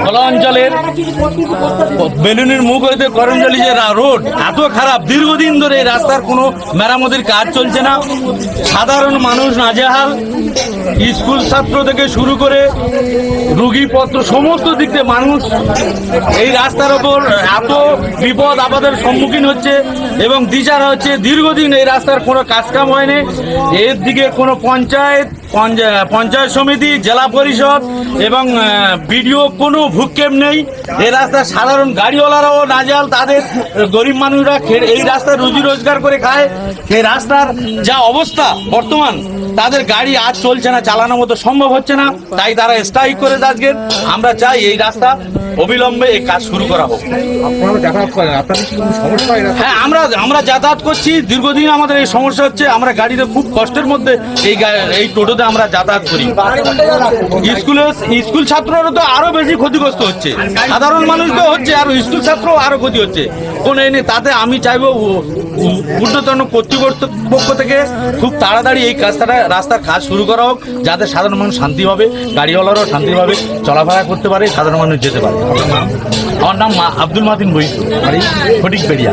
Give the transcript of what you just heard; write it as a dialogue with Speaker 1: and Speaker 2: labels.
Speaker 1: খোলা অঞ্চলের বেলুনের মুখ হইতে করঞ্জলি যে রোড এত খারাপ, দীর্ঘদিন ধরে এই রাস্তার কোনো মেরামতির কাজ চলছে না। সাধারণ মানুষ নাজেহাল, স্কুল ছাত্র থেকে শুরু করে রুগীপত্র সমস্ত দিক থেকে মানুষ এই রাস্তার ওপর এত বিপদ আপদের সম্মুখীন হচ্ছে এবং দিশারা হচ্ছে। দীর্ঘদিন এই রাস্তার কোনো কাজকাম হয়নি। এর দিকে কোনো পঞ্চায়েত সমিতি, জেলা পরিষদ এবং বিডিও কোনো ভূক্ষেপ নেই। এই রাস্তার সাধারণ গাড়িওয়ালারাও নাজেহাল, তাদের গরিব মানুষরা এই রাস্তায় রুজি রোজগার করে খায়। এই রাস্তার যা অবস্থা বর্তমান, তাদের গাড়ি আজ চলছে না, চালানোর মতো সম্ভব হচ্ছে না, তাই তারা স্ট্রাইক করে আজকে। আমরা চাই এই রাস্তা অবিলম্বে এই কাজ শুরু করা হোক। হ্যাঁ, আমরা যাতায়াত করছি, দীর্ঘদিন আমাদের এই সমস্যা হচ্ছে। আমরা গাড়িতে খুব কষ্টের মধ্যে এই টোটোতে আমরা যাতায়াত করি। স্কুল ছাত্ররা তো আরো বেশি ক্ষতিগ্রস্ত হচ্ছে, সাধারণ মানুষ তো হচ্ছে, আর স্কুল ছাত্র আরো ক্ষতি হচ্ছে। কোন এই নেই, তাতে আমি চাইবো ঊর্ধ্বতন কর্তৃপক্ষ থেকে খুব তাড়াতাড়ি এই রাস্তার কাজ শুরু করা হোক, যাতে সাধারণ মানুষ শান্তিভাবে, গাড়িওয়ালারাও শান্তিভাবে চলাফেরা করতে পারে, সাধারণ মানুষ যেতে পারে। আমার নাম আব্দুল মাতিন বই, ফটিক বেড়িয়া।